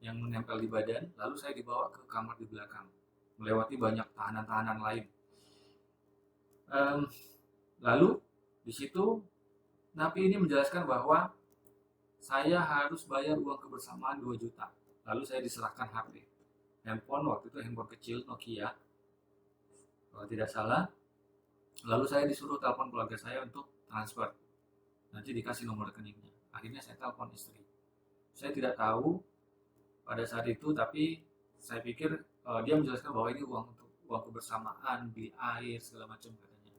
[SPEAKER 3] yang menempel di badan, lalu saya dibawa ke kamar di belakang, melewati banyak tahanan-tahanan lain. Lalu di situ napi ini menjelaskan bahwa saya harus bayar uang kebersamaan 2 juta. Lalu saya diserahkan HP, handphone, waktu itu handphone kecil Nokia kalau tidak salah. Lalu saya disuruh telepon keluarga saya untuk transfer, nanti dikasih nomor rekeningnya. Akhirnya saya telepon istri. Saya tidak tahu pada saat itu, tapi saya pikir dia menjelaskan bahwa ini uang kebersamaan, beli air segala macam katanya.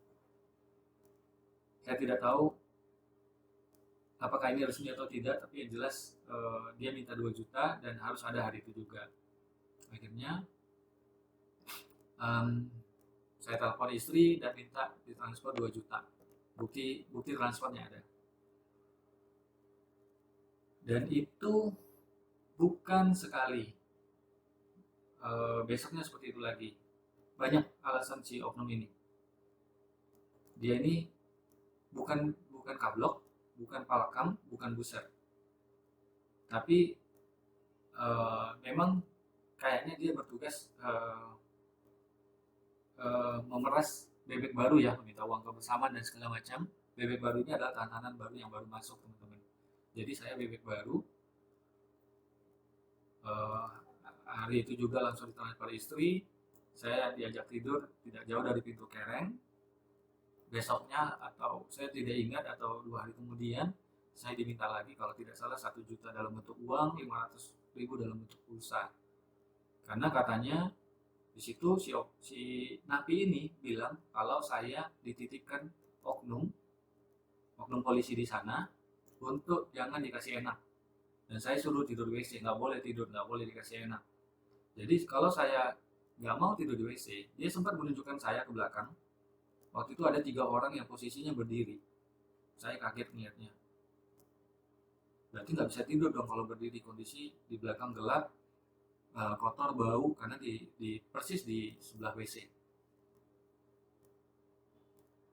[SPEAKER 3] Saya tidak tahu apakah ini resmi atau tidak, tapi yang jelas dia minta 2 juta dan harus ada hari itu juga. Akhirnya saya telepon istri dan minta ditransfer 2 juta. Bukti transfernya ada. Dan itu bukan sekali. Besoknya seperti itu lagi. Banyak alasan si oknum ini. Dia ini bukan kablok, bukan palkam, bukan buser. Tapi memang kayaknya dia bertugas memeras bebek baru ya, meminta uang kebersamaan dan segala macam. Bebek baru ini adalah tahanan baru yang baru masuk teman-teman. Jadi saya bebek baru. Hari itu juga langsung ditransfer istri. Saya diajak tidur tidak jauh dari pintu kereng. Besoknya atau saya tidak ingat, atau 2 hari kemudian saya diminta lagi, kalau tidak salah 1 juta dalam bentuk uang, 500.000 dalam bentuk pulsa. Karena katanya di situ si napi ini bilang kalau saya dititipkan oknum polisi di sana untuk jangan dikasih enak. Dan saya suruh tidur di WC, nggak boleh tidur, nggak boleh dikasih enak. Jadi kalau saya nggak mau tidur di WC, dia sempat menunjukkan saya ke belakang. Waktu itu ada 3 orang yang posisinya berdiri. Saya kaget melihatnya. Berarti nggak bisa tidur dong kalau berdiri, kondisi di belakang gelap, kotor, bau, karena persis di sebelah WC.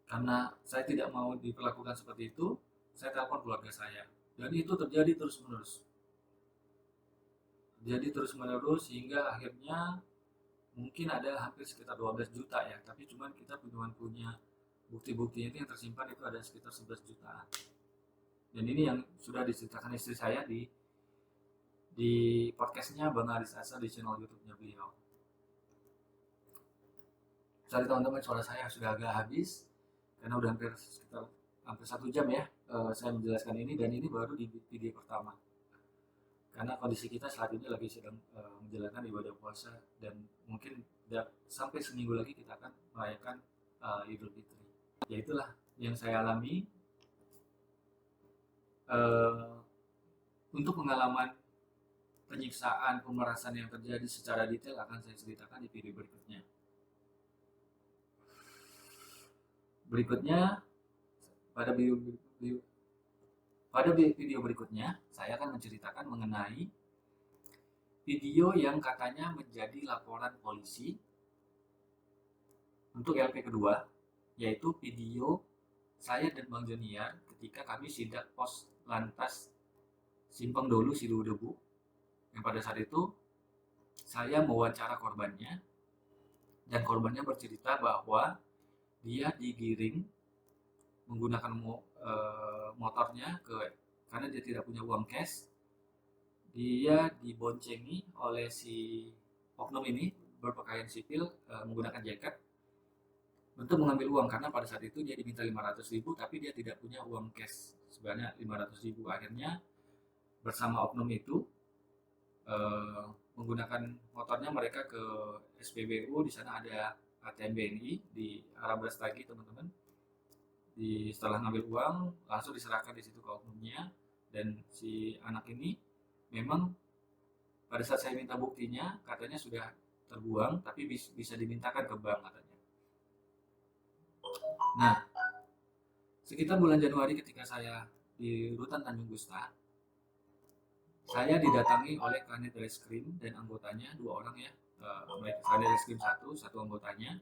[SPEAKER 3] Karena saya tidak mau diperlakukan seperti itu, saya telepon keluarga saya. Dan itu terjadi terus-menerus. Hingga akhirnya mungkin ada hampir sekitar 12 juta ya, tapi cuman kita punya bukti-buktinya itu yang tersimpan itu ada sekitar 11 jutaan. Dan ini yang sudah diceritakan istri saya di podcastnya Bang Aris Asa di channel YouTube-nya beliau. Sorry teman-teman, suara saya sudah agak habis karena udah hampir 1 jam ya saya menjelaskan ini, dan ini baru di video pertama. Karena kondisi kita saat ini lagi sedang menjalankan ibadah puasa, dan mungkin sampai seminggu lagi kita akan merayakan Idul Fitri. Ya itulah yang saya alami. Untuk pengalaman penyiksaan, pemerasan yang terjadi secara detail akan saya ceritakan di video berikutnya. Pada video berikutnya, saya akan menceritakan mengenai video yang katanya menjadi laporan polisi untuk LP kedua, yaitu video saya dan Bang Joniar ketika kami sidak pos lantas Simpang Dolu Sidodebu, yang pada saat itu saya mewawancara korbannya, dan korbannya bercerita bahwa dia digiring menggunakan motornya karena dia tidak punya uang cash. Dia diboncengi oleh si oknum ini berpakaian sipil menggunakan jaket untuk mengambil uang, karena pada saat itu dia diminta 500.000 tapi dia tidak punya uang cash sebanyak 500.000. Akhirnya bersama oknum itu menggunakan motornya mereka ke SPBU. Di sana ada ATM BNI di arah Brastagi, teman-teman. Setelah ngambil uang langsung diserahkan di situ ke oknumnya, dan si anak ini memang pada saat saya minta buktinya katanya sudah terbuang, tapi bisa dimintakan ke bank katanya. Nah, sekitar bulan Januari ketika saya di Rutan Tanjung Gusta, saya didatangi oleh Kanit Reskrim dan anggotanya, 2 orang ya. Kanit Reskrim satu anggotanya,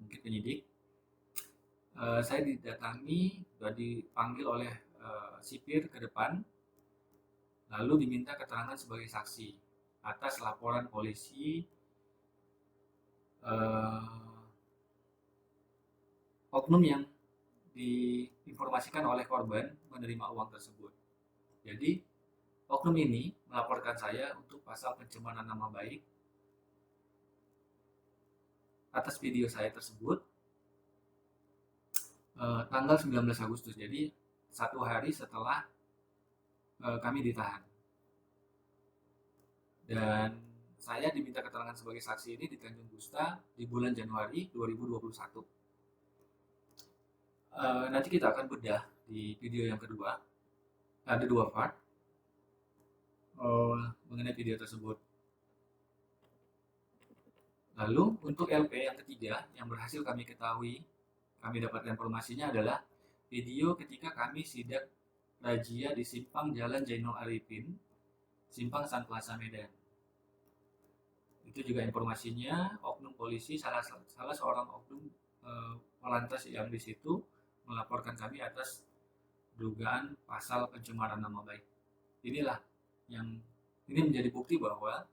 [SPEAKER 3] mungkin penyidik. Saya didatangi dan dipanggil oleh sipir ke depan, lalu diminta keterangan sebagai saksi atas laporan polisi oknum yang diinformasikan oleh korban menerima uang tersebut. Jadi oknum ini melaporkan saya untuk pasal pencemaran nama baik atas video saya tersebut tanggal 19 Agustus, jadi 1 hari setelah kami ditahan. Dan saya diminta keterangan sebagai saksi ini di Tanjung Gusta di bulan Januari 2021. Nanti kita akan bedah di video yang kedua. Ada 2 part mengenai video tersebut. Lalu untuk LP yang ketiga yang berhasil kami ketahui, kami dapatkan informasinya adalah video ketika kami sidak razia di simpang Jalan Zainul Arifin, Simpang Sun Plaza Medan. Itu juga informasinya oknum polisi, salah seorang oknum polantas yang di situ melaporkan kami atas dugaan pasal pencemaran nama baik. Inilah yang ini menjadi bukti bahwa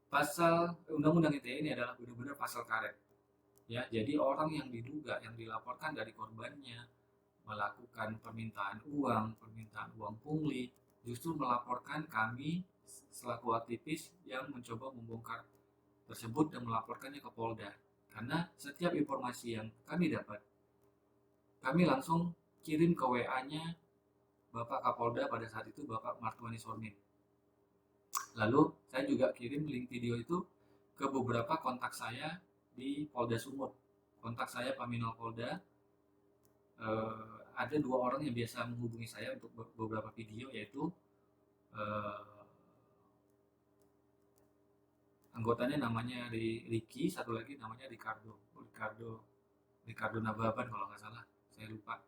[SPEAKER 3] pasal Undang-Undang ITE ini adalah benar-benar pasal karet. Ya, jadi orang yang diduga, yang dilaporkan dari korbannya melakukan permintaan uang pungli, justru melaporkan kami selaku aktivis yang mencoba membongkar tersebut dan melaporkannya ke Polda. Karena setiap informasi yang kami dapat, kami langsung kirim ke WA-nya Bapak Kapolda pada saat itu, Bapak Martuani Sormin. Lalu saya juga kirim link video itu ke beberapa kontak saya di Polda Sumut. Kontak saya Paminal Polda, ada 2 orang yang biasa menghubungi saya untuk beberapa video, yaitu anggotanya namanya Ricky, satu lagi namanya Ricardo Nababan kalau nggak salah, saya lupa.